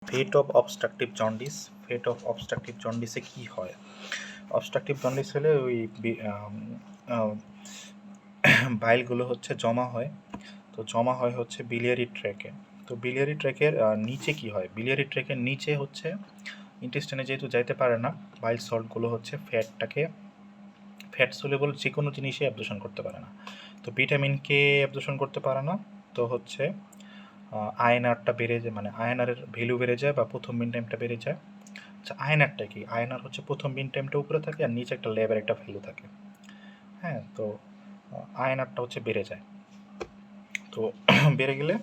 Fate of obstructive jaundice. Fate of obstructive জন্ডিসে কী হয়? অবস্ট্রাকটিভ জন্ডিস হলে ওই বাইলগুলো হচ্ছে জমা হয়, তো জমা হয় হচ্ছে বিলিয়ারি ট্র্যাকে। তো বিলিয়ারি ট্র্যাকের নিচে কি হয়? বিলিয়ারি ট্র্যাকের নিচে হচ্ছে ইন্টেস্টাইনে যেহেতু যাইতে পারে না, বাইল সল্টগুলো হচ্ছে ফ্যাট সলিউবল যে কোনো জিনিসই অ্যাবজর্পশন করতে পারে না। তো ভিটামিন কে অ্যাবজর্পশন করতে পারে না, তো হচ্ছে আয়নারটা বেড়ে যায়, মানে আয়নারের ভ্যালু বেড়ে যায় বা প্রথম মিন টাইমটা বেড়ে যায়। আচ্ছা, আয়নারটা কি? আয়নার হচ্ছে প্রথম মিন টাইমটা উপরে থাকে আর নিচে একটা ল্যাবের একটা ভ্যালু থাকে। হ্যাঁ, তো আয়নারটা হচ্ছে বেড়ে যায়। তো বেড়ে গেলে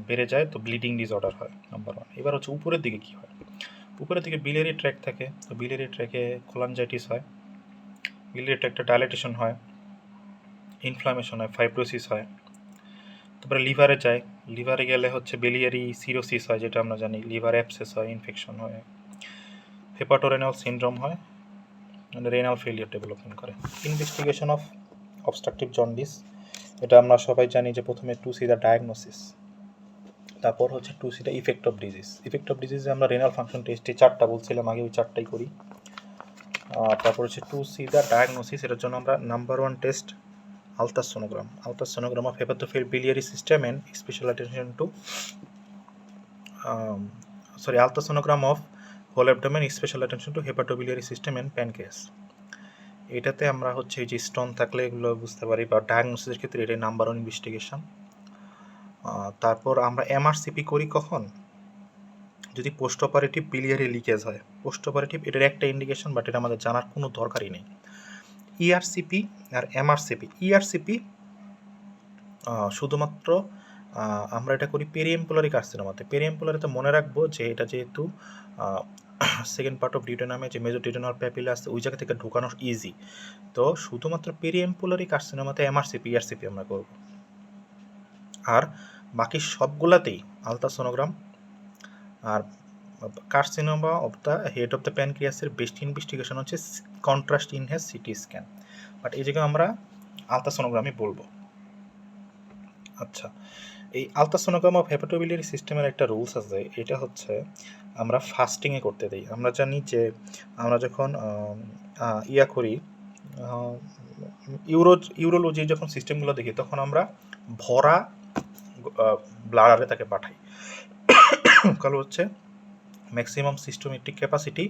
বেড়ে যায়, তো ব্লিডিং ডিসঅর্ডার হয় নাম্বার 1। এবার হচ্ছে উপরের দিকে কী হয়? উপরের দিকে বিলিয়ারি ট্র্যাক থাকে, তো বিলিয়ারি ট্র্যাকে কোলানজাইটিস হয়, বিলিয়ারি ট্র্যাকটা ডাইলেটেশন হয়, ইনফ্লামেশন হয়, ফাইব্রোসিস হয়। তারপরে লিভারে যায়, লিভারে গেলে হচ্ছে বিলিয়ারি সিরোসিস হয়, যেটা আমরা জানি, লিভার অ্যাবসেস হয়, ইনফেকশন হয়, হেপাটোরেনাল সিনড্রোম হয়, মানে রেনাল ফেলিয়ার ডেভেলপমেন্ট করে। ইনভেস্টিগেশন অফ অবস্ট্রাকটিভ জন্ডিস, এটা আমরা সবাই জানি যে প্রথমে টু সি দ্য ডায়াগনোসিস, তারপর হচ্ছে to see the effect of disease. Effect of ডিজিজে আমরা রেনাল ফাংশন টেস্টে 4টা বলছিলাম আগে, ওই 4টাই করি। তারপর হচ্ছে টু সি দ্য ডায়াগনোসিস, এটার জন্য আমরা number 1 test ultrasonography. Ultrasonography of hepatobiliary system and special attention to ultrasonogram of whole abdomen, special attention to hepatobiliary system and pancreas. এটাতে আমরা হচ্ছে এই যে স্টোন থাকলে এগুলো বুঝতে পারি, বা ডায়াগনোসিসের ক্ষেত্রে এটাই নাম্বার 1 ইনভেস্টিগেশন। তারপর আমরা এমআরসিপি করি কখন? যদি পোস্ট অপারেটিভ বিলিয়ারি লিকেজ হয়। পোস্ট অপারেটিভ এটার একটা ইন্ডিকেশন, বাট এটা আমাদের জানার কোনো দরকারই নেই। ইআরসিপি আর এমআরসিপি। ইআরসিপি শুধুমাত্র আমরা এটা করি পেরিএমপোলারি কার্সিনোমাতে। পেরিএমপোলারিতে মনে রাখবো যে এটা যেহেতু সেকেন্ড পার্ট অফ ডিউটেনামে যে মেজোডিউটেনাল প্যাপিলা আছে ওই জায়গা থেকে ঢোকানো ইজি, তো শুধুমাত্র পেরিএমপোলারি কার্সিনোমাতে এমআরসিপি ইআরসিপি আমরা করব। আর বাকি সবগুলাতেই আলট্রাসোনোগ্রাম আর carcinoma of the head of the প্যানক্রিয়াসের বেস্ট ইনভেস্টিগেশন হচ্ছে contrast enhance CT scan, but এই জায়গায় আমরা আলট্রাসোনোগ্রামই বলবো। আচ্ছা, এই আলট্রাসোনোগ্রাম অফ হেপাটোবিলিয়ারি সিস্টেমের একটা রুলস আছে, এটা হচ্ছে আমরা ফাস্টিংয়ে করতে দিই। আমরা জানি যে আমরা যখন ইয়া করি ইউরোলজি যখন সিস্টেমগুলো দেখি তখন আমরা ভরা ব্লাডারে তাকে পাঠাই, কারণ হচ্ছে ম্যাক্সিমাম সিস্টোমেট্রিক ক্যাপাসিটি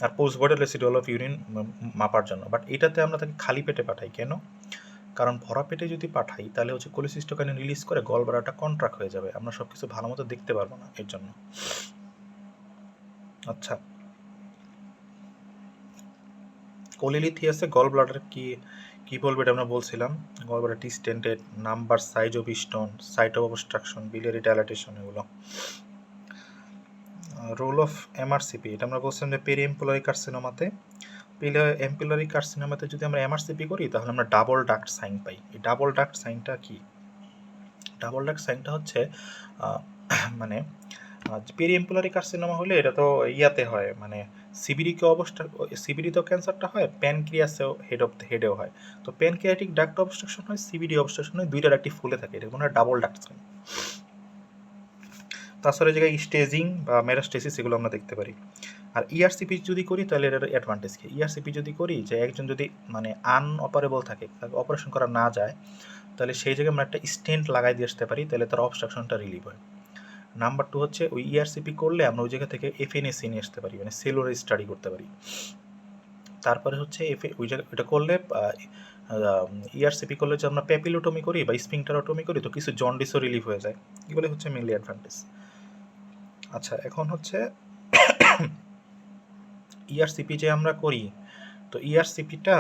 আর post void residual of urine মাপার জন্য। বাট এটাতে আমরা তাকে খালি পেটে পাঠাই কেন? কারণ ভরা পেটে যদি পাঠাই তাহলে হচ্ছে কোলেসিস্টোকাইনিন রিলিজ করে গলব্লাডারটা কন্ট্রাক্ট হয়ে যাবে, আমরা সব কিছু ভালো মতো দেখতে পারবো না এর জন্য। আচ্ছা, কোলিলিথিয়াসে গল ব্লাডার কি বলবো এটা আমরা বলছিলাম। Gall bladder distended, number, size of stone, site of obstruction, biliary dilatation, এগুলো। রোল অফ এমআরসিপি, এটা আমরা বলছিলাম যে পেরিএমপোলারি কার্সিনোমাতে, এমপিলারি কার্সিনোমাতে যদি আমরা এমআরসিপি করি তাহলে আমরা ডাবল ডাক্ট সাইন পাই। এই ডাবল ডাক্ট সাইনটা কি? ডাবল ডাক্ট সাইনটা হচ্ছে মানে পেরিএমপোলারি কার্সিনোমা হলে এটা তো ইয়াতে হয়, মানে সিবিডিতেও ক্যান্সারটা হয়, প্যানক্রিয়াসেও হেডেও হয়। তো প্যানক্রিয়াটিক ডাক্ট অবস্ট্রাকশন হয়, সিবিডি অবস্ট্রাকশন হয়, দুইটার একটি ফুলে থাকে, এটা কোনো ডাবল ডাক্ট সাইন। তাছাড়া জায়গায় স্টেজিং বা মেটাস্টেসিস এগুলো আমরা দেখতে পারি। আর ইআরসিপি যদি করি তাহলে এটার অ্যাডভান্টেজ কি? ইআরসিপি যদি করি যে একজন যদি মানে আনঅপারেবল থাকে, তাকে অপারেশন করা না যায়, তাহলে সেই জায়গায় আমরা একটা স্টেন্ট লাগাই দিয়ে আসতে পারি, তাহলে তার অবস্ট্রাকশনটা রিলিভ হয়। নাম্বার 2 হচ্ছে ওই ইআরসিপি করলে আমরা ওই জায়গা থেকে এফএনএসি নিয়ে আসতে পারি, মানে সেলুলার স্টাডি করতে পারি। তারপরে হচ্ছে ওই জায়গা ওইটা করলে ইআরসিপি করলে যে আমরা প্যাপিলোটমি করি বা স্পিংটারোটমি করি, তো কিছু জন্ডিসও রিলিভ হয়ে যায়। এগুলো হচ্ছে মেনলি অ্যাডভান্টেজ। আচ্ছা, এখন হচ্ছে ইআরসিপি যে আমরা করি, তো ইআরসিপিটা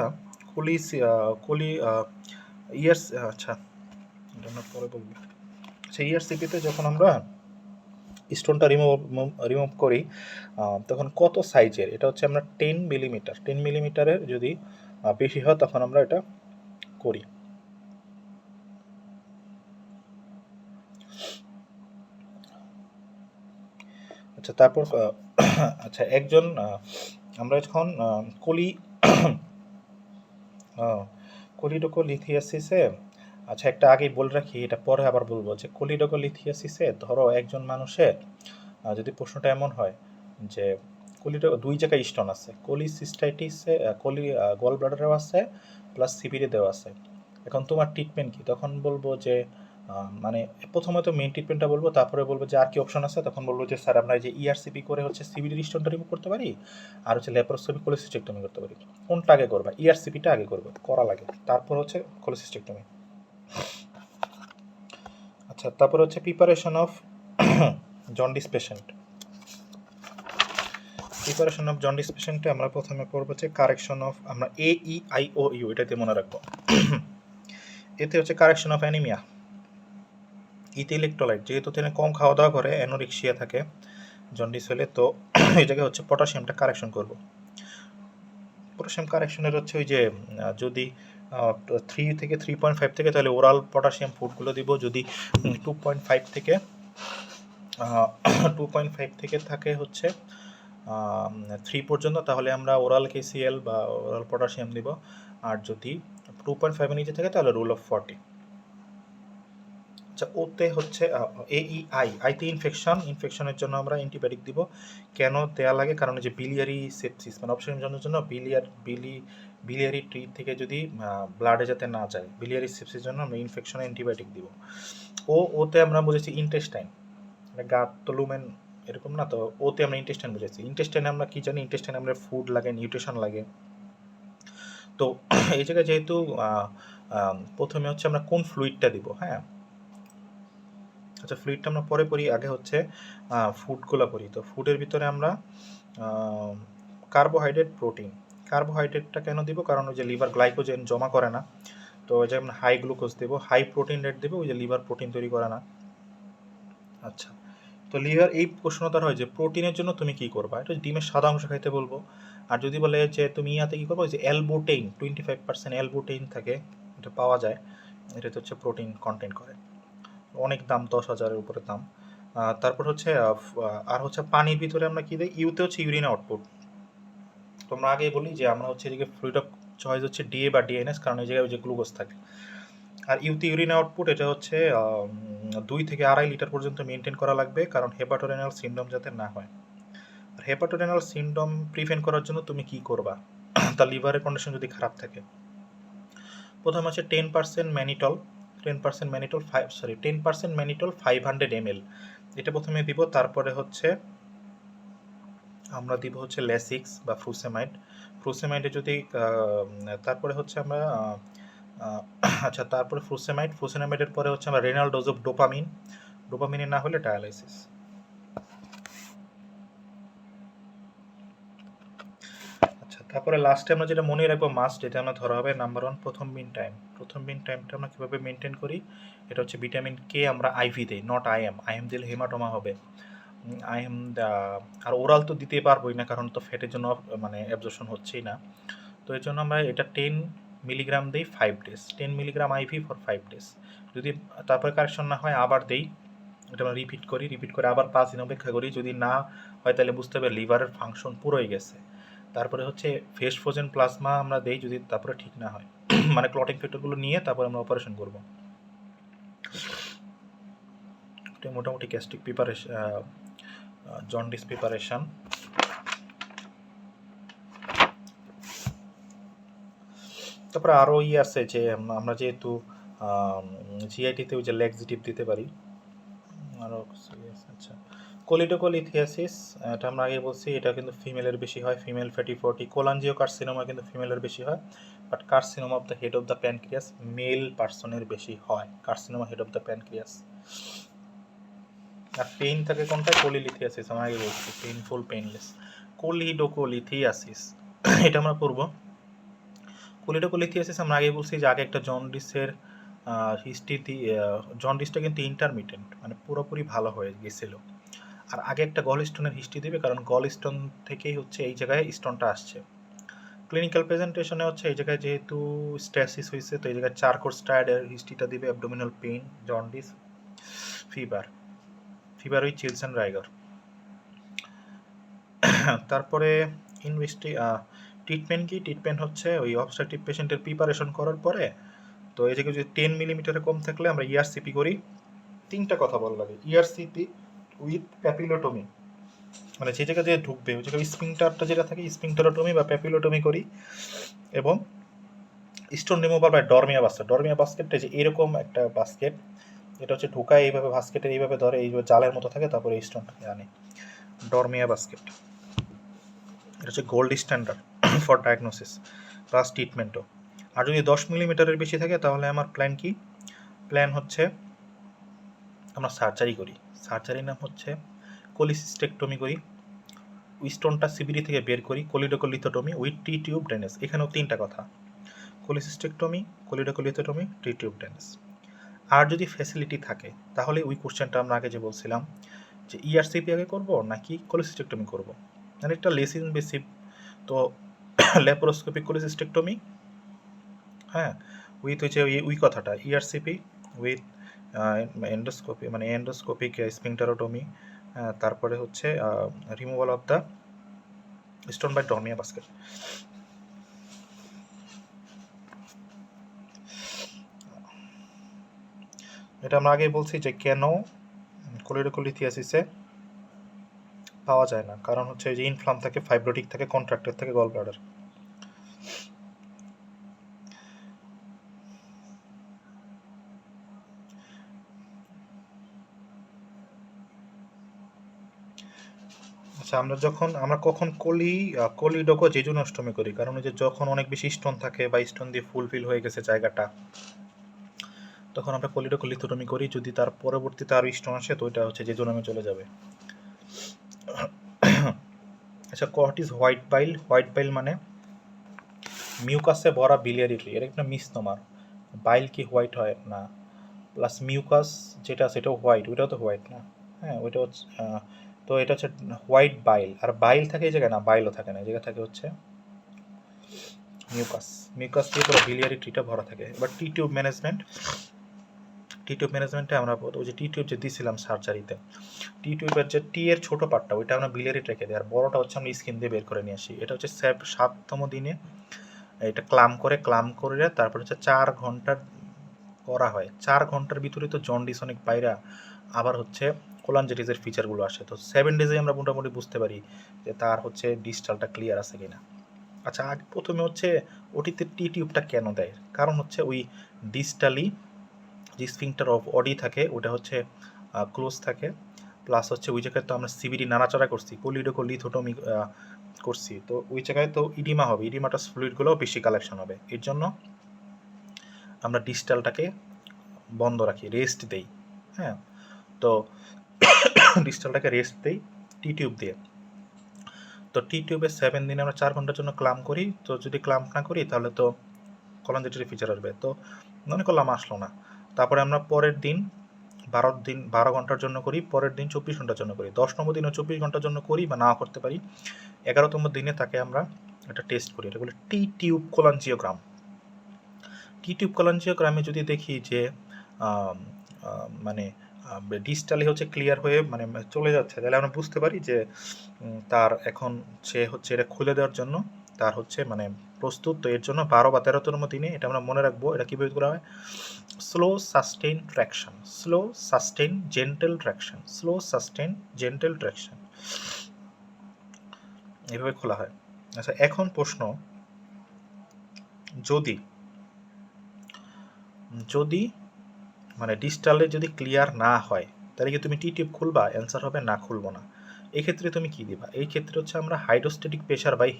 আচ্ছা এটা আমরা পরে বলবো। আচ্ছা, ইআরসিপিতে যখন আমরা স্টোনটা রিমুভ করি তখন কত সাইজের, এটা হচ্ছে আমরা 10 মিলিমিটার, 10 মিলিমিটারের যদি বেশি হয় তখন আমরা এটা করি। আচ্ছা, তারপর আচ্ছা একজন আমরা যখন কোলিডোকোলিথিয়াসিসে আচ্ছা, একটা আগেই বলে রাখি, এটা পরে আবার বলবো, যে কোলিডোকোলিথিয়াসিসে ধরো একজন মানুষের যদি প্রশ্নটা এমন হয় যে দুই জায়গায় স্টোন আছে, কোলিসিস্টাইটিসে গল ব্লাডারেও আছে প্লাস সিবিডিতেও আছে, এখন তোমার ট্রিটমেন্ট কি? তখন বলবো যে মানে প্রথমে তো মেইন ট্রিটমেন্টটা বলবো, তারপরে বলবো যে আর কি অপশন আছে, তখন বলবো যে স্যার আমরা যে ইআরসিপি করে হচ্ছে সিবিডির স্টোনটা রিমুভ করতে পারি, আর হচ্ছে ল্যাপারোস্কোপি কোলিসিস্টেক্টমি করতে পারি। কোনটা আগে করবা? ইআরসিপিটা আগে করবে, করা লাগে, তারপর হচ্ছে কোলিসিস্টেক্টমি। আচ্ছা, তারপর হচ্ছে preparation of jaundice patient. Preparation of jaundice পেশেন্টে আমরা প্রথমে করবো যে কারেকশন অফ, আমরা AEIOU এটাতে মনে রাখবো। এতে হচ্ছে কারেকশন অফ অ্যানিমিয়া, ইতে ইলেকট্রোলাইট, যেহেতু তিনি কম খাওয়া দাওয়া করে, অ্যানোরেক্সিয়া থাকে জন্ডিস হলে, তো এই জায়গায় হচ্ছে পটাশিয়ামটা কারেকশন করব। পটাশিয়াম কারেকশনের হচ্ছে ওই যে যদি 3 থেকে 3.5 থেকে, তাহলে ওরাল পটাশিয়াম ফুডগুলো দিব। যদি 2.5 থেকে 2.5 থেকে থাকে হচ্ছে 3 পর্যন্ত, তাহলে আমরা ওরাল KCl বা ওরাল পটাশিয়াম দিব। আর যদি 2.5 এর নিচে থাকে তাহলে রুল অফ 40। আচ্ছা, ওতে হচ্ছে আইতে ইনফেকশনের জন্য আমরা অ্যান্টিবায়োটিক দিব। কেন দেয়া লাগে? কারণ যে বিলিয়ারি সেপসিস মানে অবস্ট্রাকশনের জন্য বিলিয়ারি ট্রি থেকে যদি ব্লাডে যাতে না যায়, বিলিয়ারি সেপসিসের জন্য আমরা ইনফেকশনে অ্যান্টিবায়োটিক দিব। ওতে আমরা বুঝেছি ইন্টেস্টাইন, গাট তো লুমেন এরকম না, তো ওতে আমরা ইন্টেস্টাইন বুঝেছি। ইন্টেস্টাইনে আমরা কি জানি? ইন্টেস্টাইনে আমরা ফুড লাগে, নিউট্রিশন লাগে। তো এই জায়গায় যেহেতু প্রথমে হচ্ছে আমরা কোন ফ্লুইডটা দিব, হ্যাঁ আচ্ছা ফ্লুইডটা আমরা পরে পড়ি, আগে হচ্ছে ফুডগুলো পড়ি। তো ফুডের ভিতরে আমরা কার্বোহাইড্রেটটা কেন দিব? কারণ ওই যে লিভার গ্লাইকোজেন জমা করে না, তো ওই যে আমরা হাই গ্লুকোজ দেবো, হাই প্রোটিন রেট দেবো, ওই যে লিভার প্রোটিন তৈরি করে না। আচ্ছা, তো লিভার এই প্রশ্নটা হয় যে প্রোটিনের জন্য তুমি কি করবা? এটা ডিমের সাদা অংশ খাইতে বলবো। আর যদি বলে যে তুমি ইয়াতে কি করবো, যে অ্যালবুটেইন 25% অ্যালবুটেইন থাকে, এটা পাওয়া যায়, এটাতে হচ্ছে প্রোটিন কন্টেন্ট করে, অনেক দাম, 10,000-এর উপরে দাম। তারপর হচ্ছে আর হচ্ছে পানির ভিতরে আমরা কি দিই? ইউতে হচ্ছে ইউরিন আউটপুট। তোমরা আগেই বলি যে আমরা হচ্ছে এদিকে ফ্লুইড অফ চয়েস হচ্ছে ডিএ বা ডিএনএস, কারণ এই জায়গায় ওই যে গ্লুকোজ থাকে। আর ইউতে ইউরিন আউটপুট, এটা হচ্ছে 2 থেকে 2.5 লিটার পর্যন্ত মেনটেন করা লাগবে, কারণ হেপাটোরেনাল সিনড্রোম যাতে না হয়। আর হেপাটোরেনাল সিনড্রোম প্রিভেন্ট করার জন্য তুমি কি করবা? তার লিভারের কন্ডিশন যদি খারাপ থাকে, প্রথমে হচ্ছে 10% ম্যানিটল, 10% ম্যানিটল 500 ml, এটা প্রথমে দিব। তারপরে হচ্ছে আমরা দিব হচ্ছে ল্যাসিক্স বা ফ্রুসেমাইডে যদি তারপরে হচ্ছে আমরা আচ্ছা, তারপরে ফ্রুসেনামাইডের পরে হচ্ছে আমরা রেনাল ডোজ অফ ডোপামিনে না হলে ডায়ালাইসিস। আচ্ছা, তারপরে লাস্টে আমরা যেটা মনে রাখবো মাস্ট, এটা আমরা ধরা হবে নাম্বার 1 প্রথম বিন টাইমটা আমরা কীভাবে মেনটেন করি? এটা হচ্ছে ভিটামিন কে আমরা আইভি দেই, নট আইএম দিলে হেমাটোমা হবে। আইএম আর ওরাল তো দিতে পারবোই না, কারণ তো ফ্যাটের জন্য মানে অ্যাবজর্পশন হচ্ছেই না। তো এর জন্য আমরা এটা 10 মিলিগ্রাম দিই 5 days, 10 milligram IV for 5 days. যদি তারপরে কারেকশন না হয় আবার দেই, এটা আমরা রিপিট করে আবার 5 দিন অপেক্ষা করি। যদি না হয় তাহলে বুঝতে হবে লিভারের ফাংশন পুরোই গেছে। তারপরে হচ্ছে ফেস ফ্রোজেন প্লাজমা আমরা দেই, যদি তারপরে ঠিক না হয় মানে ক্লটিং ফ্যাক্টরগুলো নিয়ে তারপর আমরা অপারেশন করব। এটা মোটামুটি গ্যাস্ট্রিক প্রিপারেশন, জন্ডিস প্রিপারেশন। তারপরে আরও আছে যে আমরা যেহেতু জিআইটিতে ওই যে ল্যাক্সিটিভ দিতে পারি, আরও আচ্ছা কোলিডোকোলিথিয়াসিস, এটা আমরা আগে বলছি, এটা কিন্তু ফিমেলের বেশি হয়, ফিমেল ফ্যাটি 40। কোলাঞ্জিও কার্সিনোমা কিন্তু ফিমেলের বেশি হয়, but carcinoma of the head of the pancreas male পার্সনের বেশি হয়, carcinoma head of the pancreas. আর পেইন থাকে কোনটা? কোলিলিথিয়াসিস, আমরা আগে বলছি পেইনফুল পেইনলেস। কোলিডোকোলিথিয়াসিস এটা আমরা পড়বো। কোলিডোকোলিথিয়াসিস আমরা আগে বলছি যে আগে একটা জন্ডিসের হিস্ট্রি, জন্ডিসটা কিন্তু ইন্টারমিটেন্ট, মানে পুরোপুরি ভালো হয়ে গেছিলো। আর আগে একটা গল স্টোনের হিস্ট্রি দেবে, কারণ গল স্টোন থেকেই হচ্ছে এই জায়গায় স্টোনটা আসছে। ক্লিনিক্যাল প্রেজেন্টেশনে হচ্ছে এই জায়গায় যেহেতু স্ট্যাসিস হয়েছে, তো এই জায়গায় 4 কোর্স টায়ার্ডের হিস্ট্রিটা দিবে, অ্যাবডোমিনাল পেইন, জন্ডিস, ফিভার ওই চিলসেন রাইগার। তারপরে ট্রিটমেন্ট কি? ট্রিটমেন্ট হচ্ছে ওই অবস্ট্রাকটিভ পেশেন্টের প্রিপারেশন করার পরে তো এই জায়গায় যদি 10 মিলিমিটারের কম থাকলে আমরা ইআরসিপি করি। 3টা কথা বলা লাগে, ইআরসিপি উইথ প্যাপিলোটমি, মানে যে জায়গায় যে ঢুকবে ওই জায়গায় স্পিংটারটা যেটা থাকে স্পিংটারোটমি বা প্যাপিলোটমি করি, এবং স্টোন রিমুভার বা ডরমিয়া বাস্কেট। ডরমিয়া বাস্কেটটা যে এরকম একটা বাস্কেট, এটা হচ্ছে ঢুকায় এইভাবে বাস্কেটের এইভাবে ধরে, এইভাবে জালের মতো থাকে, তারপরে স্টোনটাকে আনে, ডরমিয়া বাস্কেট। এটা হচ্ছে gold standard for diagnosis plus ট্রিটমেন্টও। আর যদি 10 মিলিমিটারের বেশি থাকে তাহলে আমার প্ল্যান কি? প্ল্যান হচ্ছে আমরা সার্জারি করি। সার্জারির নাম হচ্ছে কোলিসিস্টেকটমি করি, স্টোনটা সিবিডি থেকে বের করি, কোলিডোকোলিথোটমি উইথ টি টিউব ড্রেনেজ। এখানেও 3টা কথা, কোলিসিস্টেকটমি, কোলিডোকোলিথোটমি, টি টিউব ড্রেনেজ। আর যদি ফ্যাসিলিটি থাকে তাহলে ওই কোশ্চেনটা আমরা আগে যে বলছিলাম যে ইআরসিপি আগে করব নাকি কোলিসিস্টেকটমি করব, মানে একটা লেস ইনভেসিভ, তো ল্যাপারোস্কোপিক কোলিসিস্টেকটমি, হ্যাঁ, উইথ হচ্ছে ওই কথাটা ইআরসিপি উইথ এন্ডোস্কোপি, মানে এন্ডোস্কোপিক স্পিংটারোটমি, তারপরে হচ্ছে removal of the stone by Dormia basket. এটা আমরা আগেই বলছি যে কেন কোলিডোকোলিথিয়াসিসে পাওয়া যায় না, কারণ হচ্ছে যে ইনফ্লাম থাকে, ফাইব্রোটিক থাকে, কন্ট্রাক্টেড থাকে গল ব্লাডার। আচ্ছা, আমরা কখন কোলিডোকো জেজুনষ্টমী করি, কারণ ওই যে যখন অনেক বেশি স্টোন থাকে বা স্টোন দিয়ে ফুলফিল হয়ে গেছে জায়গাটা, তখন আমরা কোলিডোকোলিথোটমি করি। যদি তার পরবর্তীতে আরও স্টোন আসে তো ওইটা হচ্ছে জেজুনামে চলে যাবে। আচ্ছা, what is white bile? White bile মানে মিউকাসে ভরা বিলিয়ারি ট্রি, এর একটা মিসনোমার। বাইল কি হোয়াইট হয় না, প্লাস মিউকাস যেটা সেটাও হোয়াইট, ওইটাও তো হোয়াইট না, হ্যাঁ ওইটা হচ্ছে তো এটা হচ্ছে হোয়াইট বাইল। আর বাইল থাকে এই জায়গায় না, বাইলও থাকে না, এই জায়গায় থাকে হচ্ছে মিউকাস। মিউকাস দিয়ে পুরো বিলিয়ারি ট্রিটা ভরা থাকে। এবার টি টিউব ম্যানেজমেন্ট, টি টিউব ম্যানেজমেন্টে আমরা ওই যে টি টিউব যে দিয়েছিলাম সার্জারিতে, টি টিউবের যে টি এর ছোটো পার্টটা ওইটা আমরা বিলিয়ারি রেখে দিই, আর বড়টা হচ্ছে আমরা স্কিন দিয়ে বের করে নিয়ে আসি। এটা হচ্ছে 7তম দিনে এটা ক্লাম করে তারপর হচ্ছে 4 ঘন্টার করা হয়। 4 ঘন্টার ভিতরে তো জন্ডিস অনেক পায়রা, আবার হচ্ছে কোলানজেটিসের ফিচারগুলো আসে। তো 7 ডেজে আমরা মোটামুটি বুঝতে পারি যে তার হচ্ছে ডিসটালটা ক্লিয়ার আছে কিনা। আচ্ছা, আগে প্রথমে হচ্ছে ওটিতে টি টিউবটা কেন দেয়? কারণ হচ্ছে ওই ডিসটালি যে স্ফিংটার অফ অডি থাকে ওটা হচ্ছে ক্লোজ থাকে, প্লাস হচ্ছে ওই জায়গায় তো আমরা সিবিডি নাড়াচাড়া করছি, কোলিডোকোলিথোটমি করছি, তো ওই জায়গায় তো ইডিমা হবে, ইডিমাটাস ফ্লুইডগুলোও বেশি কালেকশন হবে। এর জন্য আমরা ডিসটালটাকে বন্ধ রাখি, রেস্ট দেই, হ্যাঁ। তো ডিসটালটাকে রেস্ট দেই টি টিউব দিয়ে। তো টি টিউবে 7 দিনে আমরা 4 ঘন্টার জন্য ক্লাম করি। তো যদি ক্লাম না করি তাহলে তো কোলানজেটিসের ফিচার আসবে, তো মনে করলাম আসলো না। তারপরে আমরা পরের দিন 12 ঘন্টার জন্য করি, পরের দিন 24 ঘন্টার জন্য করি, 10 নম্বর দিনে 24 ঘন্টার জন্য করি বা নাও করতে পারি। 11তম দিনে তাকে আমরা একটা টেস্ট করি, এটা বলে টি টিউব কোলানজিওগ্রাম। টি টিউব কোলানজিওগ্রামে যদি দেখি যে মানে ডিসটালি হচ্ছে ক্লিয়ার হয়ে মানে চলে যাচ্ছে, তাহলে আমরা বুঝতে পারি যে তার এখন সে হচ্ছে এটা খুলে দেওয়ার জন্য তার হচ্ছে মানে প্রস্তুত। তো এর জন্য 12 বা 13তম দিনে এটা আমরা মনে রাখবো, এটা কীভাবে করা হয়, slow sustain traction, slow sustain gentle traction, slow sustain gentle traction, এভাবে খোলা হয়। আচ্ছা, এখন প্রশ্ন, যদি যদি মানে ডিসটালে যদি ক্লিয়ার না হয় তাহলে কি তুমি টি টিউব খুলবা? অ্যান্সার হবে না, খুলবো না। এই ক্ষেত্রে তুমি কি দিবা? এই ক্ষেত্রে হচ্ছে আমরা hydrostatic pressure by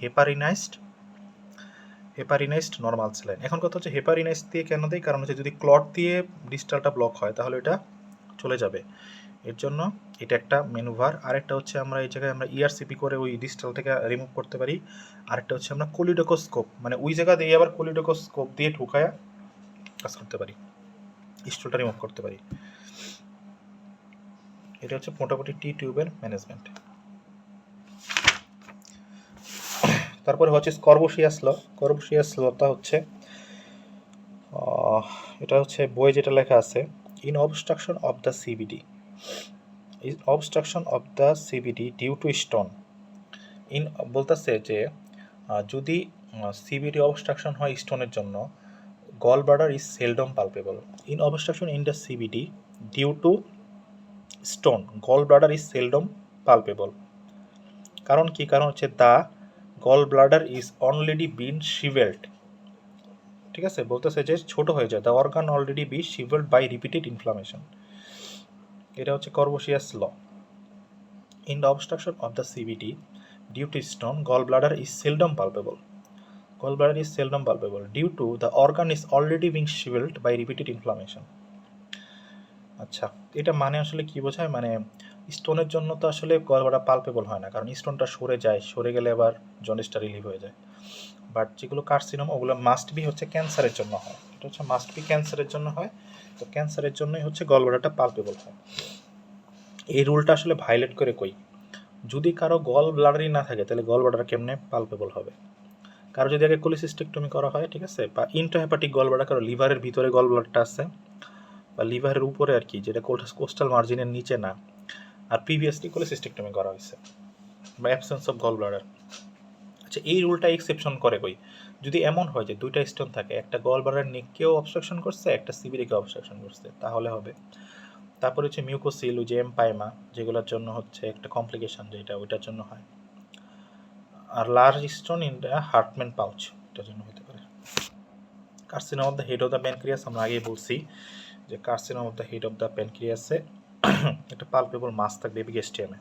heparinized normal saline. এখন কথা হচ্ছে হেপারিনাইজড দিয়ে কেন দেয়, কারণ হচ্ছে যদি ক্লট দিয়ে ডিসটালটা ব্লক হয় তাহলে এটা চলে যাবে, এর জন্য এটা একটা ম্যানুভার। আরেকটা হচ্ছে আমরা এই জায়গায় আমরা ইআরসিপি করে ওই ডিসটাল থেকে রিমুভ করতে পারি। আরেকটা হচ্ছে আমরা কোলিডোকোস্কোপ, মানে ওই জায়গা দিয়ে আবার কোলিডোকোস্কোপ দিয়ে ঢুকায়া কাজ করতে পারি, স্টোলটা রিমুভ করতে পারি। এটা হচ্ছে মোটামুটি টি টিউবের ম্যানেজমেন্ট। তারপরে হচ্ছে স্করবোশিয়াস লতা হচ্ছে এটা হচ্ছে বই যেটা লেখা আছে, in obstruction of the CBD, obstruction of the CBD due to stone. ইন বলতেছে যে যদি সিবিডি অবস্ট্রাকশন হয় স্টোনের জন্য, gallbladder is seldom palpable. In obstruction in the CVD due to stone, gallbladder is seldom palpable. কারণ কি? কারণ হচ্ছে the gallbladder is already been shriveled. ঠিক আছে, বলতেছে যে ছোট হয়ে যায়, the organ already be shriveled by repeated inflammation. এটা হচ্ছে কর্বোসিয়াস ল। In the obstruction of the CVD due to stone, gallbladder is seldom palpable. Gallbladder is seldom palpable due to the organ is already being shriveled by repeated inflammation. আচ্ছা, এটা মানে আসলে কি বোঝায়? মানে স্টোনের জন্য তো আসলে গলব্লাডার পালপেবল হয় না, কারণ স্টোনটা সরে যায়, সরে গেলে আবার জন্ডিসটা রিলিভ হয়ে যায়। বাট যেগুলো কার্সিনোমা ওগুলো মাস্ট বি হচ্ছে ক্যান্সারের জন্য হয়, এটা হচ্ছে মাস্ট বি ক্যান্সারের জন্য হয়। তো ক্যান্সারের জন্যই হচ্ছে গলব্লাডারটা পালপেবল হয়। এই রুলটা আসলে ভায়োলেট করে কই, যদি কারো গল ব্লাডারই না থাকে তাহলে গল ব্লাডার কেমনে পালপেবল হবে? কারো যদি আগে কোলিসিস্টেক্টমি করা হয়, ঠিক আছে, বা ইন্ট্রাহেপাটিক গল ব্লাডার, কারো লিভারের ভিতরে গল ব্লাডারটা আছে বা লিভারের উপরে আর কি, যেটা কোস্টাল মার্জিনের নিচে না, আর প্রিভিয়াসলি কোলিসিস্টেক্টমি করা হয়েছে, বা অ্যাবসেন্স অফ গল ব্লাডার। আচ্ছা, এই রুলটা এক্সেপশন করে কই, যদি এমন হয় যে দুইটা স্টোন থাকে, একটা গল ব্লাডার নেককেও অবস্ট্রাকশন করছে, একটা সিবিডিকেও অবস্ট্রাকশন করছে, তাহলে হবে। তারপরে হচ্ছে মিউকোসিল, যে এমপাইমা, যেগুলোর জন্য হচ্ছে একটা কমপ্লিকেশন, যেটা ওইটার জন্য হয়। আর large stone in the Hartmann pouch, এটার জন্য হতে পারে। Carcinoma of the head of the pancreas, আমরা আগেই বলছি যে carcinoma of the head of the প্যানক্রিয়াসে একটা পালপেবল মাস থাকবে এপিগেস্টিয়ামে।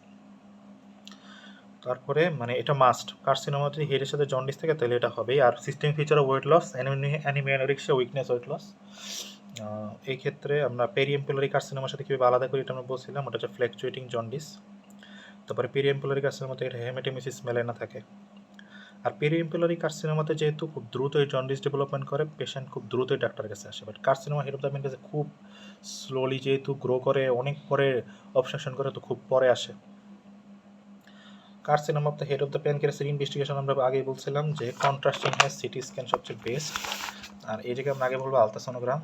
তারপরে মানে এটা মাস্ট, কার্সিনোমা যদি হেডের সাথে জন্ডিস থাকে তাহলে এটা হবে। আর system feature of weight loss, anaemia, anorexia, weakness, weight loss. এই ক্ষেত্রে আমরা পেরিএমপুলারি কার্সিনোমার সাথে কীভাবে আলাদা করি এটা আমরা বলছিলাম, ওটা হচ্ছে ফ্ল্যাকচুয়েটিং জন্ডিস। তারপরে পেরিএমপুলারি কার্সিনোমাতে এটা হেমাটেমিসিস মেলানা থাকে। আর পেরিএমপুলারি কার্সিনোমাতে যেহেতু খুব দ্রুতই জন্ডিস ডেভেলপমেন্ট করে, পেশেন্ট খুব দ্রুতই ডাক্তারের কাছে আসে। But carcinoma head of the কাছে খুব স্লোলি যেহেতু গ্রো করে, অনেক পরে অবস্ট্রাকশন করে, তো খুব পরে আসে। Carcinoma of the head of the প্যানক্রিয়াসের ইনভেস্টিগেশন আমরা আগেই বলছিলাম যে কন্ট্রাস্টিং হ্যাজ সিটি স্ক্যান সবচেয়ে বেস্ট। আর এই জায়গায় আমরা আগে বলবো আলট্রাসোনোগ্রাম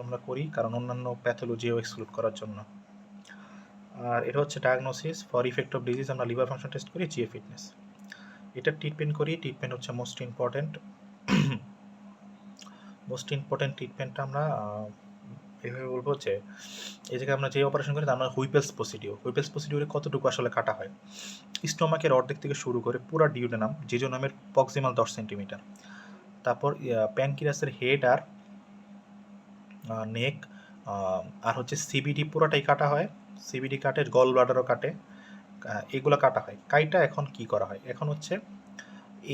আমরা করি কারণ অন্যান্য প্যাথোলজিও এক্সক্লুড করার জন্য। আর এটা হচ্ছে diagnosis for effect of disease, আমরা লিভার ফাংশন টেস্ট করি, জিএ ফিটনেস। এটা ট্রিটমেন্ট করি, ট্রিটমেন্ট হচ্ছে মোস্ট ইম্পর্টেন্ট ট্রিটমেন্টটা আমরা এভাবে বলবো যে এই জায়গায় আমরা যে অপারেশন করি তার মানে হুইপেলস প্রসিডিউরে কতটুকু আসলে কাটা হয়। স্টোমাকের অর্ধেক থেকে শুরু করে পুরা ডিউডেনাম, জেজোনামের প্রক্সিমাল 10 সেন্টিমিটার। তারপর প্যানক্রিয়াসের হেড আর নেক আর হচ্ছে সিবিডি পুরাটাই কাটা হয়, সিবিডি কাটে, গল ব্লাডারও কাটে, এগুলো কাটা হয়। কাইটা এখন কি করা হয়, এখন হচ্ছে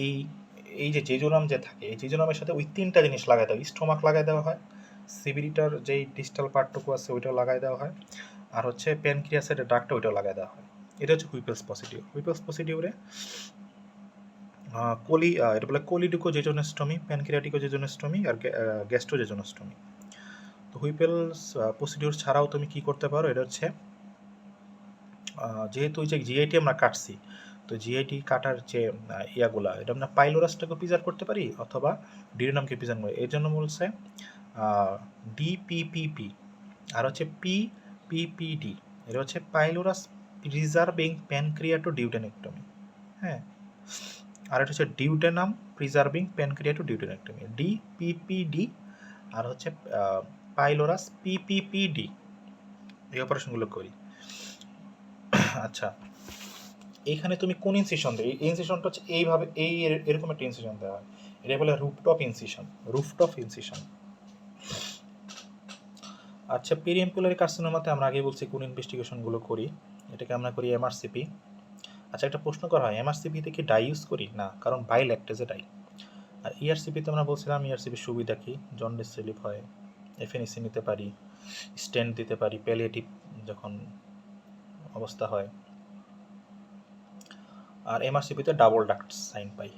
এই এই যে জেজোনাম যে থাকে, এই জেজোনামের সাথে ওই তিনটা জিনিস লাগাই দেওয়া, স্টোমাক লাগাই দেওয়া হয়, সিবিডিটার যেই ডিস্টাল পার্টটুকু আছে ওইটাও লাগাই দেওয়া হয়, আর হচ্ছে প্যানক্রিয়াসের ডাকটা ওইটাও লাগাই দেওয়া হয়। এটা হচ্ছে হুইপেলস প্রসিডিউরে এটা বলে কোলিডুকো জেজোনেস্টমি, প্যানক্রিয়াটিকো জেজোনেস্টমি আর গ্যাস্ট্রো জেজোনেস্টমি। তো হুইপেলস প্রসিডিউর ছাড়াও তুমি কি করতে পারো, এটা হচ্ছে যেহেতু ওই যে জিআইটি আমরা কাটছি, তো জিআইটি কাটার যে ইয়াগুলা, এটা আমরা পাইলোরাসটাকে প্রিজার্ভ করতে পারি অথবা ডিউডেনামকে প্রিজার্ভ করি। এর জন্য বলছে ডিপিপিপি আর হচ্ছে পিপিপিডি, এটা হচ্ছে পাইলোরাস প্রিজার্ভিং প্যানক্রিয়াটো ডিউডেনেক্টমি। হ্যাঁ, আর এটা হচ্ছে ডিউডেনাম প্রিজার্ভিং প্যানক্রিয়াটো ডিউডেনেক্টমি, ডিপিপিডি, আর হচ্ছে পাইলোরাস পিপিপিডি, এই অপারেশনগুলো করি। আচ্ছা, এইখানে তুমি কোন ইনসিশন দেবে? এই ইনসিশনটা হচ্ছে এইভাবে, এরকম একটা ইনসিশন দেওয়া হয়, এটা বলে রুফটপ ইনসিশন। আচ্ছা, পেরিএমপুলারি কার্সিনোমাতে আমরা আগে বলছি কোন ইনভেস্টিগেশনগুলো করি, এটাকে আমরা করি এমআরসিপি। আচ্ছা, একটা প্রশ্ন করা হয়, এমআরসিপিতে কি ডাই ইউজ করি? না, কারণ বাইল্যাকটেজে ডাই। আর ইআরসিপিতে আমরা বলছিলাম ইআরসিপির সুবিধা কি, জন্ডিস রিলিফ হয়, এফএনএসি নিতে পারি, স্টেন্ট দিতে পারি প্যালিয়েটিভ যখন অবস্থা হয়। আর এমআরসিপিতে ডাবল ডাক্ট সাইন পাই।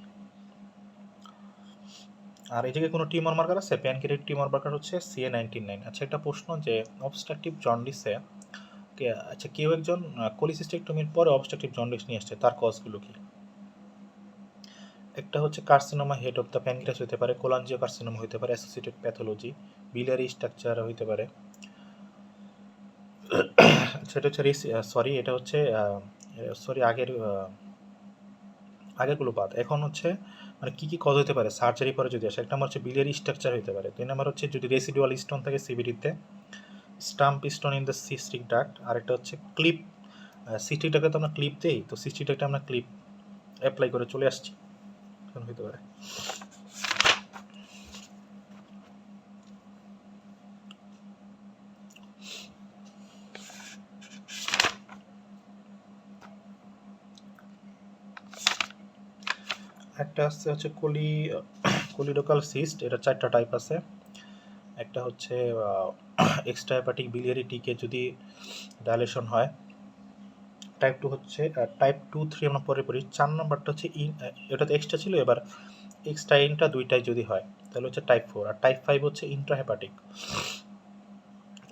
আর এই জায়গায় কোনো টিউমার মার্কার আছে, প্যানক্রিয়াটিক টিউমার মার্কার হচ্ছে CA19-9। আচ্ছা, একটা প্রশ্ন যে অবস্ট্রাকটিভ জন্ডিসে আচ্ছা কেউ একজন কোলিসিস্টেক্টমির পরে অবস্ট্রাকটিভ জন্ডিস নিয়ে আসছে, তার কজগুলো কি? একটা হচ্ছে carcinoma head of the pancreas হতে পারে, কোলাঞ্জিও কার্সিনোমা হতে পারে, অ্যাসোসিয়েটেড প্যাথোলজি, বিলিয়ারি স্ট্রাকচার হতে পারে। সেটা হচ্ছে এটা হচ্ছে আগেরগুলো বাদ। এখন হচ্ছে মানে কী কী কজ হতে পারে সার্জারি পরে যদি আসে, এক নম্বর হচ্ছে বিলিয়ারি স্ট্রাকচার হতে পারে, 2 নম্বর হচ্ছে যদি রেসিডুয়াল স্টোন থাকে সিবিডিতে, stump stone in the cystic duct, আরেকটা হচ্ছে ক্লিপ, সিস্টিক ডাক্টে তো আমরা ক্লিপ দেই, তো সিস্টিক ডাক্টে আমরা ক্লিপ অ্যাপ্লাই করে চলে আসছি, হতে পারে। একটা আছে হচ্ছে কোলিডোকাল সিস্ট, এটা 4টা টাইপ আছে। একটা হচ্ছে এক্সট্রা হেপাটিক বিলিয়ারি টিকে যদি ডাইলেশন হয়, টাইপ 2 হচ্ছে টাইপ 2-3 আমরা পরে পড়ি। 4 নম্বরটা হচ্ছে এটা তো এক্সট্রা ছিল, এবার এক্সট্রা ইন্ট্রা দুইটাই যদি হয় তাহলে হচ্ছে টাইপ 4, আর টাইপ 5 হচ্ছে ইন্ট্রা হেপাটিক,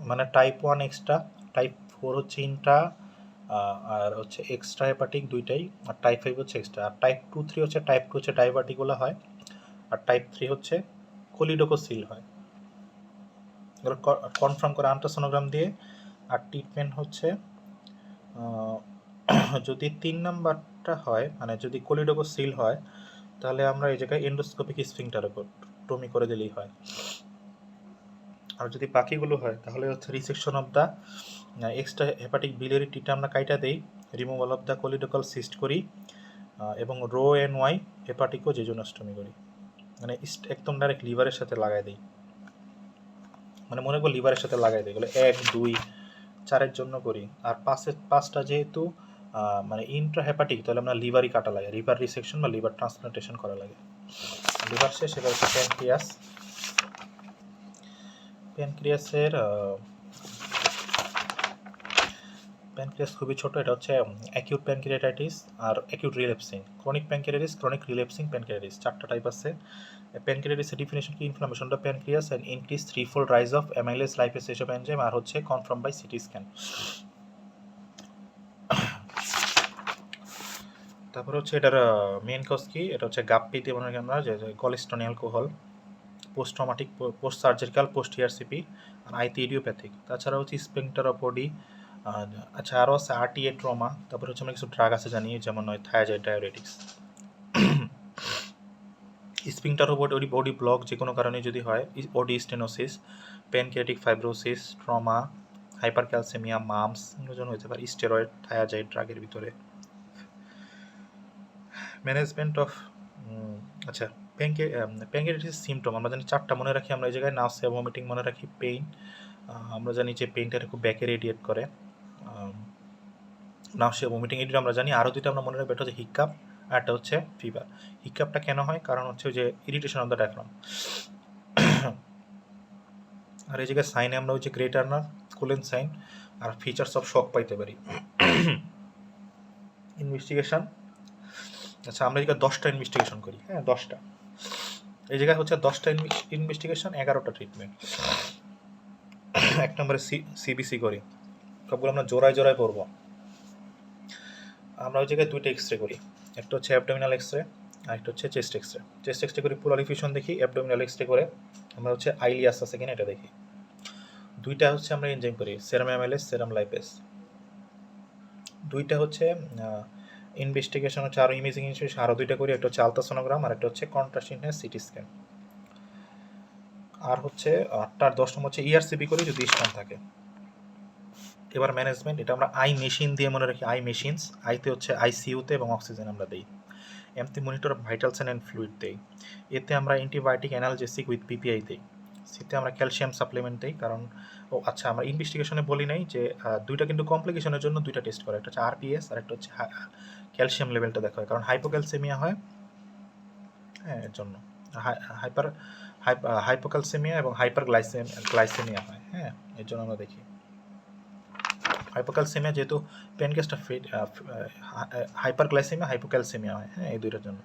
মানে টাইপ 1 এক্সট্রা, টাইপ 4 হচ্ছে ইন্ট্রা, আর হচ্ছে এক্সট্রা হেপাটিক দুইটাই, আর টাইপ 5 হচ্ছে এক্সট্রা, আর টাইপ 2-3 হচ্ছে টাইপ 2 হচ্ছে ডাইভার্টিকুলা হয়, আর টাইপ 3 হচ্ছে কোলিডোকোসিল হয়। এগুলো কনফার্ম করে আল্ট্রাসোনোগ্রাম দিয়ে। আর ট্রিটমেন্ট হচ্ছে যদি 3 নাম্বারটা হয়, মানে যদি কোলিডোকোসিল হয়, তাহলে আমরা এই জায়গায় এন্ডোস্কোপিক স্ফিংক্টারেক্টমি করে দিলেই হয়। আর যদি বাকিগুলো হয় তাহলে হচ্ছে resection of the extra hepatic biliary টিটা আমরা কাইটা দেই, removal of the choledochal cyst করি, এবং রো এন ওয়াই হেপাটিকও জেজুনোস্টমি করি, মানে একদম ডাইরেক্ট লিভারের সাথে লাগাই দিই, মানে মনে করি লিভারের সাথে লাগাই দিই, এগুলো 1, 2, 4-এর জন্য করি। আর 5টা যেহেতু মানে ইন্ট্রা হেপাটিক, তাহলে আমরা লিভারই কাটা লাগে, লিভার রিসেকশন বা লিভার ট্রান্সপ্লান্টেশন করা লাগে। লিভার শেষ, এবার হচ্ছে প্যানক্রিয়াস। প্যানক্রিয়াস খুবই ছোট, এটা হচ্ছে অ্যাকিউট প্যানক্রিয়াটাইটিস আর acute relapsing, chronic প্যানক্রিয়াটিস, chronic relapsing প্যানক্রিয়াটিস, 4টা টাইপ আছে। প্যানক্রিয়াটিসের ডিফিনিশন কি, inflammation of pancreas and increase 3-fold rise of amylase lipase এসব এনজাইম, আর হচ্ছে কনফার্ম বাই সিটি স্ক্যান। তারপর হচ্ছে এটার মেন কজ কি, এটা হচ্ছে গাপ্পিতে মনে করি আমরা যে cholesterol alcohol, post traumatic, post surgical, post ERCP, আর আইটি ইডিওপ্যাথিক। তাছাড়া হচ্ছে স্পেন্টার অফ বডি, আচ্ছা আরও আছে আরটিএ ট্রমা। তারপরে হচ্ছে আমরা কিছু ড্রাগ আছে জানি, যেমন হয় thiazide diuretics. Sphincter of body block যে কোনো কারণে যদি হয়, body stenosis, pancreatic fibrosis, trauma, hyper calcaemia, mum's, এগুলোর জন্য হতে পারে স্টেরয়েড, থায়াজাইড ড্রাগের ভিতরে। ম্যানেজমেন্ট অফ আচ্ছা প্যানক্রিয়াটিস সিমটম আমরা জানি 4টা, মনে রাখি আমরা এই জায়গায়, নাউসিয়া, ভমিটিং মনে রাখি, পেইন, আমরা জানি যে পেইনটা খুব ব্যাকে রেডিয়েট করে, নাউসিয়া, ভমিটিং, এটি আমরা জানি। আরও 2টা আমরা মনে রাখবো, একটা হচ্ছে হিক্কাপ আর একটা হচ্ছে ফিভার। হিক্কাপটা কেন হয়, কারণ হচ্ছে যে ইরিটেশন অফ দ্য ডায়াফ্রাম। আর এই জায়গায় সাইনে আমরা হচ্ছে গ্রে টার্নার, কুলেন সাইন, আর ফিচার্স অফ শক পাইতে পারি। ইনভেস্টিগেশন, আচ্ছা আমরা এই জায়গায় 10টা ইনভেস্টিগেশন করি, হ্যাঁ 10টা, এই জায়গায় হচ্ছে 10টা ইনভেস্টিগেশন, 11টা ট্রিটমেন্ট। 1 নম্বরে সিবিসি করি, সবগুলো আমরা জোড়ায় জোড়ায় পড়বো। আমরা ওই জায়গায় 2টা এক্সরে করি, একটা হচ্ছে অ্যাবডোমিনাল এক্সরে আর একটা হচ্ছে চেস্ট এক্সরে। চেস্ট এক্সরে করে পোলার ডিফিউশন দেখি, অ্যাবডোমিনাল এক্সরে করে আমরা হচ্ছে আইলিয়াস আছে কিনা এটা দেখি। 2টা হচ্ছে আমরা এনজাইম করি, সেরাম অ্যামাইলেজ, সেরাম লাইপেজ। 2টা হচ্ছে ইনভেস্টিগেশন হচ্ছে, আরও ইমেজিং ইনভেস্টিগেশন আরও 2টা করি, একটা হচ্ছে আলট্রাসোনোগ্রাম আর একটা হচ্ছে কন্ট্রাস্ট ইনহ্যান্স সিটি স্ক্যান। আর হচ্ছে 8টার 10 নম্বর হচ্ছে ইআরসিপি করি যদি স্টোন থাকে। এবার ম্যানেজমেন্ট, এটা আমরা আই মেশিন দিয়ে মনে রাখি, আই মেশিনস, আইতে হচ্ছে আইসিইউতে এবং অক্সিজেন আমরা দিই। এমতে monitor of vital sign and fluid দিই। এতে আমরা অ্যান্টিবায়োটিক অ্যানালজেসিক উইথ পিপিআই দিই। সিতে আমরা ক্যালসিয়াম সাপ্লিমেন্ট দিই, কারণ আচ্ছা আমরা ইনভেস্টিগেশনে বলি নাই যে 2টা কিন্তু কমপ্লিকেশনের জন্য 2টা টেস্ট করে, একটা হচ্ছে আরপিএস আর একটা হচ্ছে ক্যালসিয়াম লেভেলটা দেখা হয়, কারণ হাইপোক্যালসেমিয়া হয়, হ্যাঁ এর জন্য হাইপোক্যালসেমিয়া এবং হাইপার গ্লাইসেমিয়া হয়, হ্যাঁ এর জন্য আমরা দেখি। হাইপোক্যালসেমিয়া যেহেতু প্যানক্রিয়াসটা হাইপারগ্লাইসেমিয়া, হাইপোক্যালসেমিয়া হয়, হ্যাঁ এই 2টার জন্য।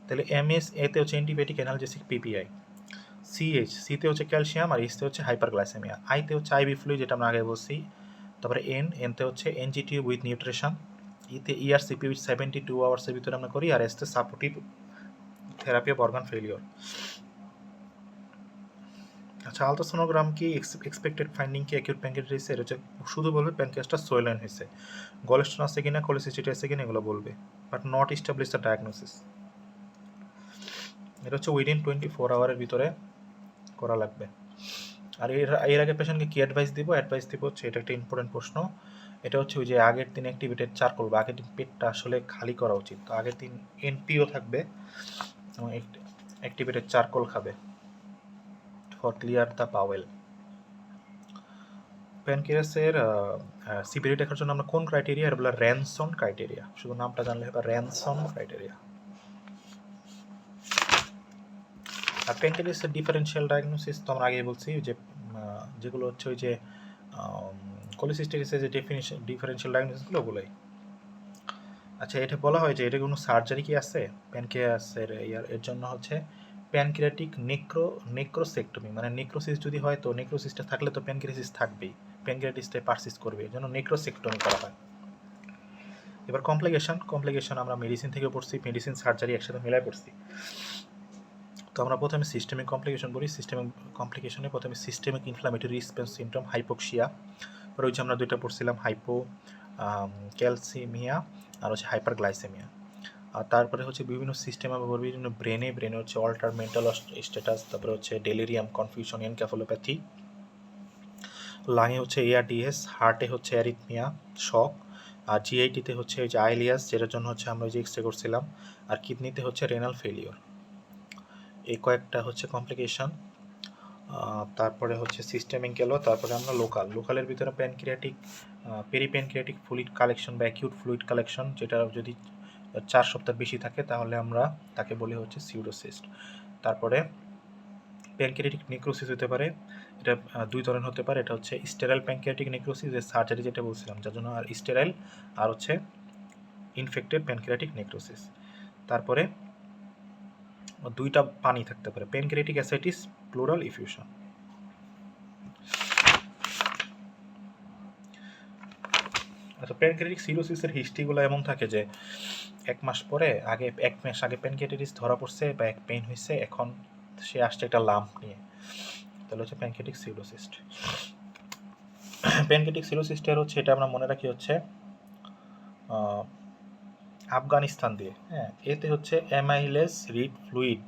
তাহলে এমএস এতে হচ্ছে অ্যান্টিবায়োটিক অ্যানালজেসিক পিপিআই, সিতে হচ্ছে ক্যালসিয়াম, আর এসতে হচ্ছে হাইপারগ্লাইসেমিয়া, আইতে হচ্ছে আইবি ফ্লুইড যেটা আমরা আগে বলছি, তারপরে এনতে হচ্ছে এনজিটি উইথ নিউট্রিশন, ইতে ইআরসিপি উইথ 72 আওয়ার্সের ভিতরে আমরা করি, আর এসতে supportive therapy of organ failure. আচ্ছা আলট্রাসোনোগ্রাম কি এক্সপেক্টেড ফাইন্ডিং কি অ্যাকিউট প্যানক্রিয়াটাইটিস, এটা হচ্ছে শুধু বলবে প্যানক্রিয়াসটা সোয়েলেন হয়েছে, গলস্টোন আছে কিনা, কোলিসিস্টিস আছে কিনা এগুলো বলবে, but not establish the diagnosis. এটা হচ্ছে উইদিন 24 আওয়ারের ভিতরে করা লাগবে। আর এর আগে পেশেন্টকে কী অ্যাডভাইস দিব হচ্ছে, এটা একটা ইম্পর্টেন্ট প্রশ্ন। এটা হচ্ছে ওই যে আগের দিন অ্যাক্টিভেটেড চারকোল বা আগের দিন পেটটা আসলে খালি করা উচিত। তো আগের দিন এনপিও থাকবে এবং অ্যাক্টিভেটেড চারকোল খাবে ফর ক্লিয়ার দ্য বাওয়েল। প্যানক্রিয়াসের সিভিরিটি দেখার জন্য আমরা কোন ক্রাইটেরিয়া, এটা বলে র্যানসন ক্রাইটেরিয়া, শুধু নামটা জানলে হবে র্যানসন ক্রাইটেরিয়া। আর প্যানক্রিয়াসের ডিফারেন্সিয়াল ডায়াগনোসিস তো আমরা আগেই বলছি যে যেগুলো হচ্ছে ওই যে কোলিসিস্টেরিসের যে ডিফারেন্সিয়াল ডায়াগনোসিসগুলো ওগুলোই। আচ্ছা, এটা বলা হয় যে এটা কোনো সার্জারি কি আছে প্যানক্রিয়াসের এর জন্য হচ্ছে প্যানক্রিয়াটিক নেক্রোসেক্টমি, মানে নেক্রোসিস যদি হয় তো নেক্রোসিসটা থাকলে তো প্যানক্রিয়াসিস থাকবেই, প্যানক্রিয়াটিসটাই পারসিস্ট করবে, এই জন্য নেক্রোসেক্টমি করা হয়। এবার কমপ্লিকেশন আমরা মেডিসিন থেকে পড়ছি, মেডিসিন সার্জারি একসাথে মিলাই পড়ছি। তো আমরা প্রথমে সিস্টেমিক কমপ্লিকেশন বলি। সিস্টেমিক কমপ্লিকেশনে প্রথমে systemic inflammatory response syndrome, hypoxia, পরে হচ্ছে আমরা দুইটা পড়ছিলাম হাইপো ক্যালসিমিয়া আর হচ্ছে হাইপারগ্লাইসেমিয়া। আর তারপরে হচ্ছে বিভিন্ন সিস্টেম আমরা বলবো, বিভিন্ন ব্রেনে হচ্ছে অল্টার মেন্টাল স্ট্যাটাস, তারপরে হচ্ছে ডেলিরিয়াম, কনফিউশন, এনকেফালোপ্যাথি, লাঙে হচ্ছে এআরডিএস, হার্টে হচ্ছে অ্যারিথমিয়া, শক, আর জিআইটিতে হচ্ছে ওই যে আইলিয়াস, যেটার জন্য হচ্ছে আমরা ওই যে এক্সরে করছিলাম, আর কিডনিতে হচ্ছে রেনাল ফেলিওর। এই কয়েকটা হচ্ছে কমপ্লিকেশন। তারপরে হচ্ছে সিস্টেমিক গেল, তারপরে আমরা লোকালের ভিতরে প্যানক্রিয়াটিক পেরিপ্যানক্রিয়াটিক ফ্লুইড কালেকশন বা অ্যাকিউট ফ্লুইড কালেকশন, যেটা যদি 4 সপ্তাহ বেশি থাকে তাহলে আমরা তাকে বলি হচ্ছে সিউডোসিস্ট। তারপরে প্যানক্রিয়াটিক নেক্রোসিস হতে পারে, এটা দুই ধরনের হতে পারে, এটা হচ্ছে স্টেরাইল প্যানক্রিয়াটিক নেক্রোসিস, এর সার্জারি যেটা বলছিলাম যার জন্য, আর স্টেরাইল, আর হচ্ছে ইনফেক্টেড প্যানক্রিয়াটিক নেক্রোসিস। তারপরে দুইটা পানি থাকতে পারে, প্যানক্রিয়াটিক অ্যাসাইটিস, প্লুরাল ইফিউশন। আচ্ছা, প্যানক্রিয়াটিক সিরোসিসের হিস্ট্রিগুলো এমন থাকে যে 1 মাস আগে প্যানক্রিয়াটিস ধরা পড়ছে বা এক পেইন হয়েছে, এখন সে আসছে একটা লাম্প নিয়ে, তাহলে হচ্ছে প্যানক্রিয়াটিক সিরোসিস্ট। প্যানক্রিয়াটিক সিরোসিস্টের হচ্ছে এটা আমরা মনে রাখি হচ্ছে আফগানিস্তান দিয়ে, হ্যাঁ, এতে হচ্ছে amylase read fluid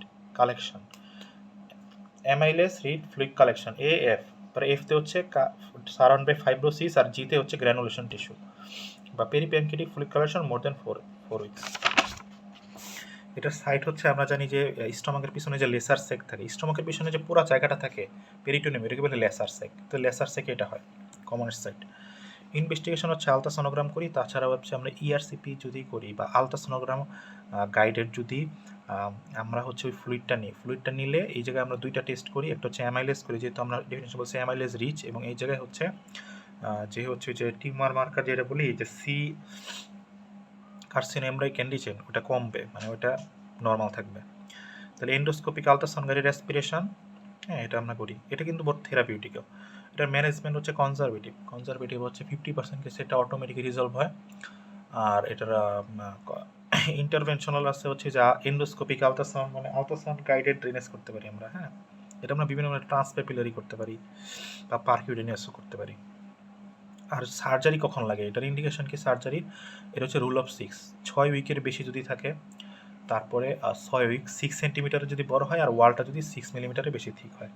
collection, AF, পরে এফতে হচ্ছে সারাউন্ড বাই ফাইব্রোসিস, আর জিতে হচ্ছে গ্র্যানুলেশন টিস্যু বা পেরিপ্যানক্রিয়াটিক ফ্লুইড কালেকশন মোর দেন 4 উইকস। এটার সাইট হচ্ছে আমরা জানি যে স্টমাকের পিছনে যে লেসার সেক থাকে, স্টমাকের পিছনে যে পুরো জায়গাটা থাকে পেরিটোনিয়াম, এটাকে বলে লেসার সেক। তো লেসার সেকে এটা হয় কমনের সাইট। ইনভেস্টিগেশন হচ্ছে আলট্রাসোনোগ্রাম করি, তাছাড়াও হচ্ছে আমরা ইআরসিপি যদি করি বা আলট্রাসোনোগ্রাম গাইডেড যদি আমরা হচ্ছে ওই ফ্লুইডটা নিলে এই জায়গায় আমরা দুইটা টেস্ট করি, একটা হচ্ছে অ্যামাইলেজ করি, যেহেতু আমরা ডেফিনেশন বলছি অ্যামাইলেজ রিচ, এবং এই জায়গায় হচ্ছে যে টিউমার মার্কার যেটা বলি যে সি কার্সিনোমাই ক্যান্ডিচেন, ওটা কমবে, মানে ওটা নর্মাল থাকবে। তাহলে এন্ডোস্কোপিক আলট্রাসাউন্ড গাইডেড রেসপিরেশন, হ্যাঁ, এটা আমরা করি, এটা কিন্তু বহুত থেরাপিউটিকও। এটার ম্যানেজমেন্ট হচ্ছে কনজারভেটিভ হচ্ছে 50% কেসে এটা অটোমেটিকলি রিজলভ হয়। আর এটার ইন্টারভেনশনাল আছে হচ্ছে যা এন্ডোস্কোপিক আলট্রাসাউন্ড, মানে আলট্রাসাউন্ড গাইডেড ড্রেনেজ করতে পারি আমরা, হ্যাঁ, এটা আমরা বিভিন্ন ট্রান্সপেপিলারি করতে পারি বা পারকিউটেনিয়াসও করতে পারি। আর সার্জারি কখন লাগে, এটার ইন্ডিকেশন কি সার্জারি, এটা হচ্ছে রুল অফ 6 উইকের বেশি যদি থাকে, তারপরে 6 উইক 6 সেন্টিমিটার যদি বড় হয়, আর ওয়ালটা যদি 6 মিলিমিটারের বেশি ঠিক হয়।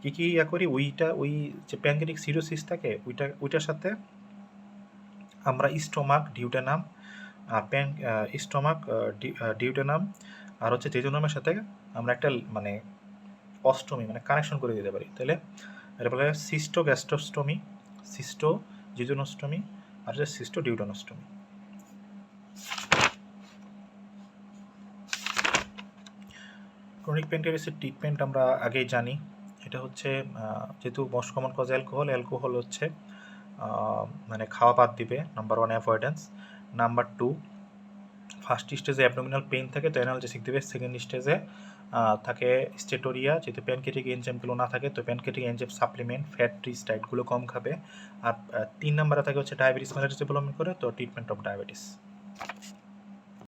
কী করি, ওই যে প্যানক্রিয়াটিক সিরোসিস থাকে ওইটার সাথে আমরা ডিউটেনাম আর হচ্ছে জেজোনামের সাথে আমরা একটা মানে অস্টমি মানে কানেকশন করে দিতে পারি। তাহলে এটা বলে সিস্টোগ্যাস্ট্রোস্টমি, জিজোনোস্টমি, আর হচ্ছে সিস্টোডিউটেনোস্টমি। ক্রনিক প্যানক্রিয়াটিসের ট্রিটমেন্ট আমরা আগেই জানি, এটা হচ্ছে যেহেতু মোস্ট কমন কজ অ্যালকোহল হচ্ছে মানে খাওয়া বাদ দিবে, নাম্বার 1 অ্যাভয়েডেন্স। নাম্বার 2, ফার্স্ট স্টেজে অ্যাবডোমিনাল পেইন থাকে তো অ্যানালজেসিক দিবে। সেকেন্ড স্টেজে থাকে স্টেটোরিয়া, যেহেতু প্যানক্রিয়াটিক এনজাইমগুলো না থাকে তো pancreatic enzyme supplement, fat rich ডায়েটগুলো কম খাবে। আর 3 নম্বরে থাকে হচ্ছে ডায়াবেটিস মেলারিস ডেভেলপমেন্ট করে, তো ট্রিটমেন্ট অফ ডায়াবেটিস।